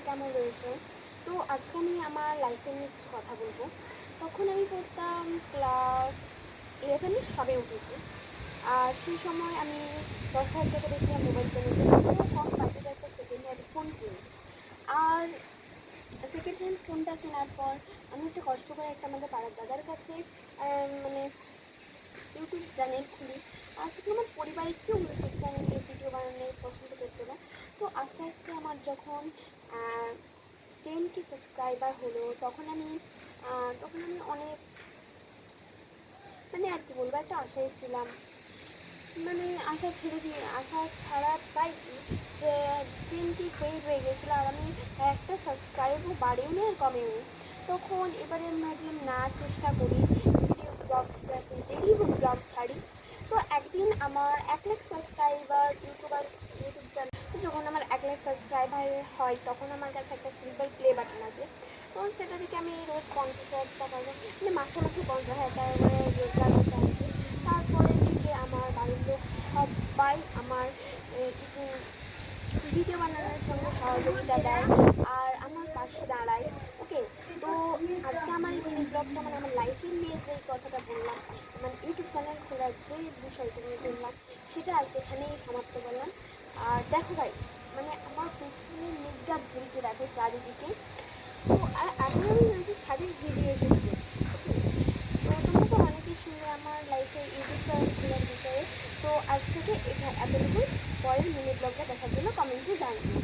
কেমন রয়েছে? তো আজকে আমি আমার লাইফে নিয়ে কিছু কথা বলবো। তখন আমি পড়তাম ক্লাস 11-এ, সবে উঠেছি। আর সেই সময় আমি 10,000 টাকা বেশি মোবাইল কিনেছিলাম, তো কম বাজেটের একটা সেকেন্ড হ্যান্ড ফোন কিনি। আর সেকেন্ড হ্যান্ড ফোনটা কেনার পর আমি একটু কষ্ট করে একটা আমাদের পাড়ার দাদার কাছে মানে ইউটিউব চ্যানেল খুলি। আর তখন আমার পরিবারের কেউ ইউটিউব চ্যানেলে ভিডিও বানানোর পছন্দ করতো না। তো আস্তে আস্তে আমার যখন 10K সাবস্ক্রাইবার হলো, তখন আমি অনেক মানে আর কি বলবো, একটা আশায় ছিলাম। মানে আশা ছাড়া তাই কি যে 10K হয়ে গেছিলো, আর আমি একটা সাবস্ক্রাইবও বাড়েও নি আর কমেও নি। তখন এবারে আমি ভাবলাম না, চেষ্টা করি ডেলি ব্লগ ছাড়ি। তো একদিন আমার 1 লাখ সাবস্ক্রাইবার ইউটিউব চ্যানেল, যখন আমার 1 লাখ সাবস্ক্রাইবার হয় তখন আমার কাছে একটা সিলভার প্লে বাটন আছে। তখন সেটা থেকে আমি রোজ 50,000 টাকা মানে মাসে মাসে 50,000 টাকা করে রোজগার করতে আসি। তারপরে থেকে আমার বাড়ির লোক সবাই আমার ভিডিও বানানোর সঙ্গে সহযোগিতা দেয় আর আমার পাশে দাঁড়ায়। ওকে, তো আজকে আমার এই মিনি ব্লগটা মানে আমার লাইফের নিয়ে যে কথাটা বললাম, মানে ইউটিউব চ্যানেল খোলার যে বিষয়টা নিয়ে বললাম, সেটা আজ এখানেই সমাপ্ত করলাম। আর দেখো ভাই, মানে আমার পেছনে মেঘটা ভেজে দেখো চারিদিকে। তো এখন আমি যে ছাদের ভিডিও এসে করছি। ওকে, তো তোমরা তো অনেকেই শুনলে আমার লাইফে ইউটিউব চ্যানেল খোলার বিষয়ে। তো আজ থেকে এতটুকুই। পরের মিনি ব্লগটা দেখার জন্য কমেন্টে জানিও।